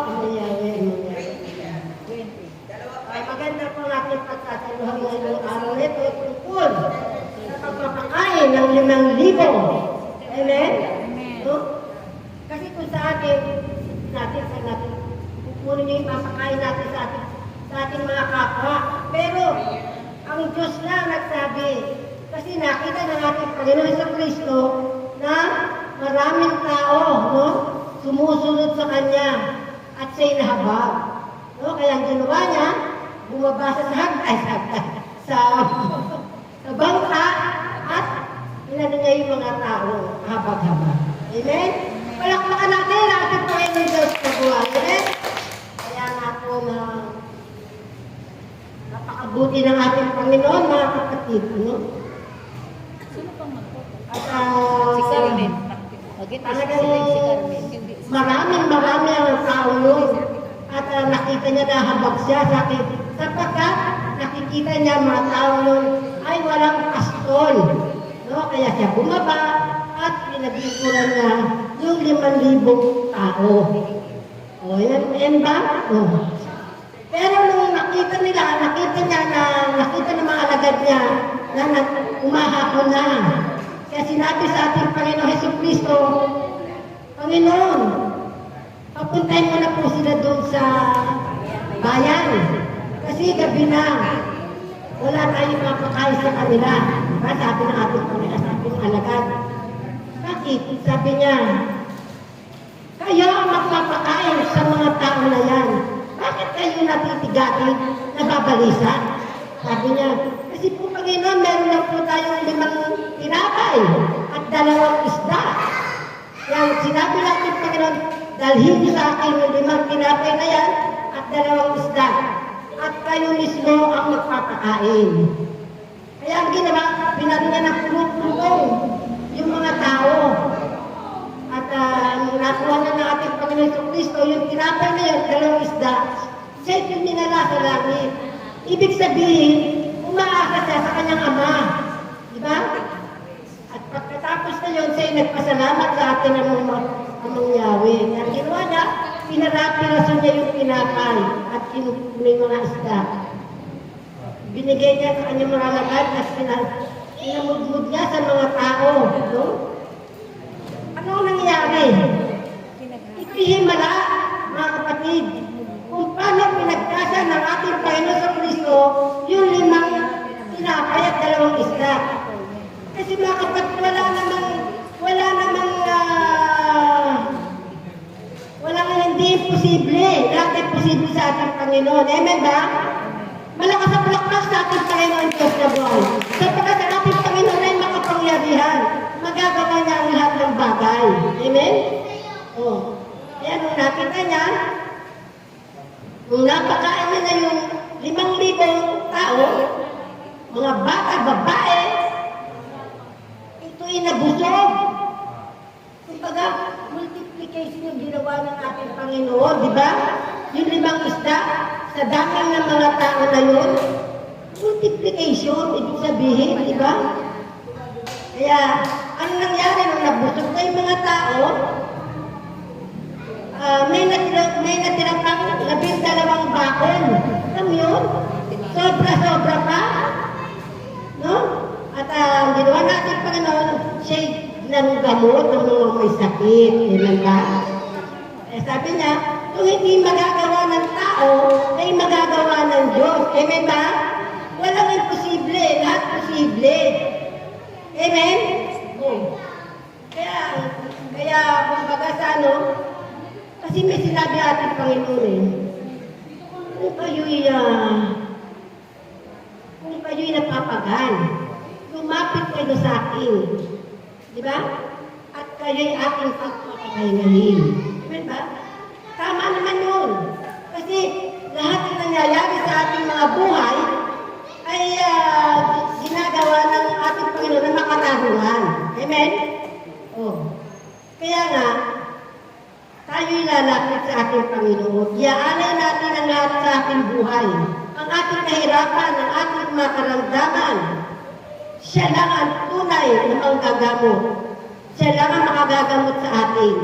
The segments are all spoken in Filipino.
Amen. Maganda po ang ating pagtatrabaho ngayong araw nito tungkol sa pagpapakain ng 5,000. Amen? No? Kasi kung sa atin kukunin niyo yung papakain natin sa ating mga kapwa. Pero ang Diyos lang nagsabi, kasi nakita ng ating Panginoon Jesucristo na maraming tao, no, sumusunod sa Kanya at siya'y nahabag. No? Kaya ang ginawa niya, bumaba sa bangka at inano niya yung mga tao, habag-habag. Amen? Palakpakan natin ang ating Panginoon Diyos na buhay. Amen? Kaya nga po na napakabuti ng ating Panginoon, mga kapatid. No? Sino pang magpapa? At Si Carmen. talagang marami ang tao nun. At nakita niya na habag siya sapagkat nakikita niya mga tao nun ay walang pastol. No? Kaya siya bumaba at pinaglikuran niya yung 5,000 tao. O, yan ba? O. Pero nung nakita ng mga alagad niya na umahapon na. Kaya sinabi sa ating Panginoon Jesucristo, Panginoon, papuntahin mo na po sila doon sa bayan. Kasi gabi na, wala tayong mapakain sa kanila. Diba? Sabi ng ating Panginoon, sabi ng alagad. Bakit? Sabi niya, kayo ang magpapakain sa mga tao na yan. Bakit kayo natitigatin, nababalisa? Sabi niya, kasi po Panginoon, meron lang po tayong 5 tinapay at 2 isda. Yang sinabi natin Panginoon, dalhin niyo sa akin yung 5 tinapay na yan at 2 isda. At kayo mismo ang magpapakain. Kaya ang ginawa, pinano niya ng pulong yung mga tao. At nakuha na ng ating Panginoon Jesucristo, yung tinapay na yun, 2 isda, siya yung ninala sa langit. Ibig sabihin, umaasa siya sa kanyang ama. Diba? At pagkatapos na yun, siya nagpasalamat sa atin ng Yahweh. Ang ginawa niya, pinarapiraso niya yung tinapay at kinukunin mga isda. Binigay niya sa kanyang mga alagad at pinamudmud niya sa mga tao. No? Ano nangyari? Ipihimala, mga kapatid, kung paano pinagkasa ng ating Panginoon sa Kristo yung 5 tinapay at 2 isda. Kasi mga kapatid, wala namang hindi imposible. Lahat ay posible sa ating Panginoon. Amen ba? Malakas ang palakpak sa ating Panginoon Diyos na buhay. Sapagkat ang ating Panginoon ay makapangyarihan. Magagawa niya ang lahat ng bagay. Amen? O. Kaya nung nakita niya, nung napakain niya yung 5,000 tao, mga bata, babae, ito'y nabusog. Kumbaga, multiplication yung ginawa ng ating Panginoon, di ba? Yung 5 isda, sa dami ng mga tao na yun, multiplication, ibig sabihin, di ba? Kaya, ano nangyari nung nabusog na yung mga tao, may natirang pang 12 bakon. Alam yun? Sobra-sobra pa. No? At ang ginawa natin Panginoon, siya'y nanggamot ng mga may sakit. Amen ba? Sabi niya, kung hindi magagawa ng tao, ay magagawa ng Diyos. Amen ba? Walang imposible. Lahat posible. Amen? Oh. Kaya kumbaga sa kasi may sinabi ating Panginoon kung kayo'y napapagal, lumapit kayo sa akin. Di ba? At kayo'y aking pagpapakainahin. Amen ba? Tama naman yun. Kasi lahat ng nangyayari sa ating mga buhay ay ginagawa ng ating Panginoon na makatarungan. Amen? Oh. Kaya nga, tayo'y lalapit sa ating Panginoon. Iaalay natin ang lahat sa ating buhay. Ang ating kahirapan, ang ating mga karamdaman. Siya lang ang tunay na manggagamot. Siya lang ang makagagamot sa atin.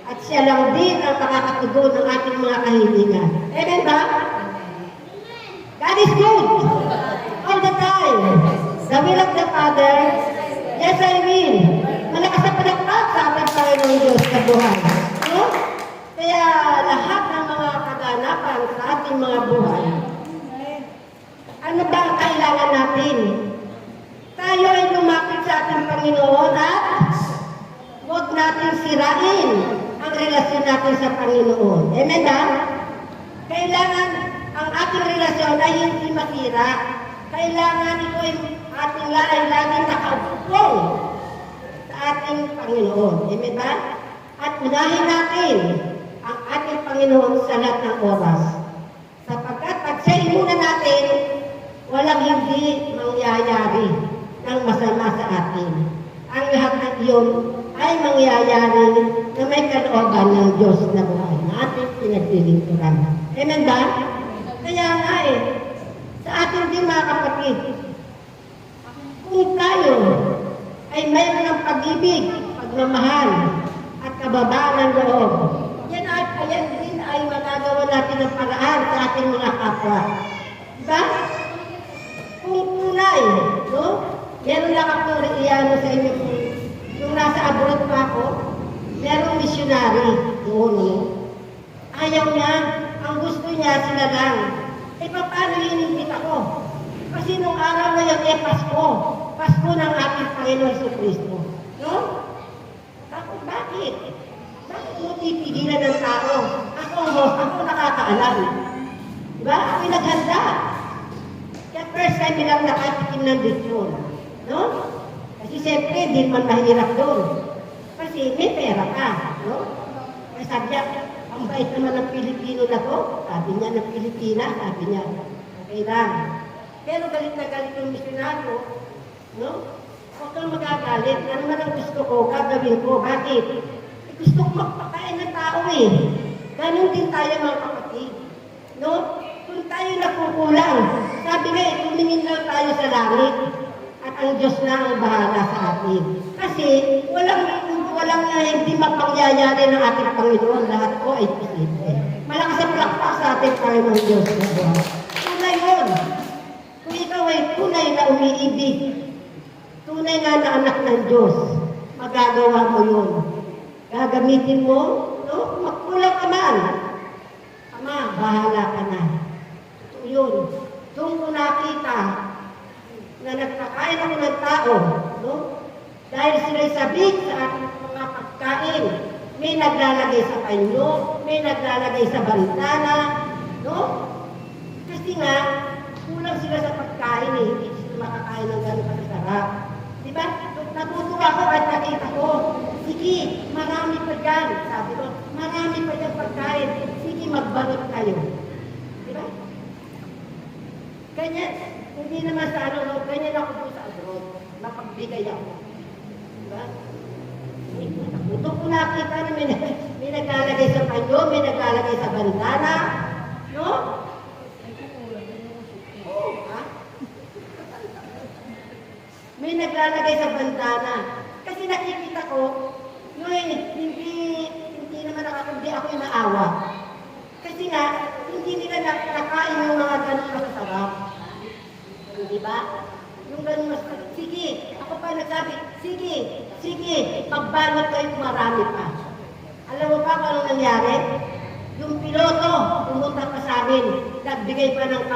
At siya lang din ang makakatugon ng ating mga kahilingan. Amen ba? God is good all the time. The will of the Father, yes I will. Malakas na palakpak sa ating Panginoong Diyos sa buhay. No? Kaya lahat ng mga kaganapan sa ating mga buhay, ano ba ang kailangan natin? Tayo ay lumapit sa ating Panginoon at huwag natin sirain ang relasyon natin sa Panginoon. Amen ba? Kailangan ang ating relasyon ay hindi masira. Kailangan ito ay ating laging nakaupo sa ating Panginoon. Amen ba? At unahin natin ang ating Panginoon sa lahat ng oras. Sapagkat pag siya muna natin, walang hindi mangyayari ng masama sa atin. Ang lahat ng iyon ay mangyayari na may kalooban ng Diyos na buhay na ating pinaglilingkuran. Amen ba? Kaya nga sa ating din mga kapatid, kung tayo ay mayroon ng pag-ibig, pagmamahal, at kababaan ng loob, yan din ay magagawa natin ng paraan sa ating mga kapwa. Diba? Kung tunay, no? Meron lang ako iano sa inyo nung nasa abroad pa ako, merong missionary doon, no? Ayaw niya, ang gusto niya sila lang. Paano linipit ako? Kasi nung araw na yun, Pasko. Pasko ng ating Panginoon Jesucristo. No? Tapos bakit? Bakit mo tipigilan ng tao? Ako ang host, ako nakakaalam. Diba? Ako'y naghanda. Kaya first time nilang nakatikim ng disyon. No? Kasi siyempre, hindi man mahirap doon. Kasi may pera ka. No? Kaya sabi niya, ang bait naman ng Pilipino na to. Sabi niya ng Pilipinas, sabi niya, okay lang. Pero galit na galit yung misyonaryo. No? Huwag kang magagalit. Ano man ang gusto ko, gagawin ko. Bakit? Gusto ko magpakain ng tao Ganon din tayo mga kapatid. No? Kung tayo nakukulang, sabi nga tumingin lang tayo sa langit at ang Diyos na ang bahala sa atin. Kasi walang hindi mapangyayari ng ating Panginoon. Lahat ko ay posible. Malakas ang palakpak sa ating Panginoon Diyos. Tunay yun. Kung ikaw ay tunay na umiibig, tunay nga na anak ng Diyos, magagawa mo yun. Gagamitin mo, no? Magkulang ka man. Ama, bahala ka na. So yun. Doon ko nakita na nagpakain ako ng tao, no? Dahil sila'y sabik sa ating mga pagkain. May naglalagay sa panyo, may naglalagay sa bantana, no? Kasi nga, kulang sila sa pagkain hindi sila makakain ng gano'ng kasarap. Diba? Natutuwa ko at nakita ko, sige, marami pa dyan. Sabi ko, marami pa dyan pagkain. Sige, magbalot kayo. Diba? Ganyan, hindi naman sa ano, ganyan ako po sa abroad. Mapagbigay ako. Diba? Ito ko nakita na may naglalagay sa panyo, may naglalagay sa bandana. No? Oo, ha? May naglalagay sa bandana. Kasi nakikita ko, hindi naman hindi ako yung naawa. Kasi nga, hindi nila nakakain yung mga ganun na kasarap. Di ba? Yung ganun mas, sige, ako pa nagsabi, sige, pagbalot kayo marami pa. Alam mo pa kung anong nangyari? Yung piloto, pumunta pa sa amin, nagbigay pa ng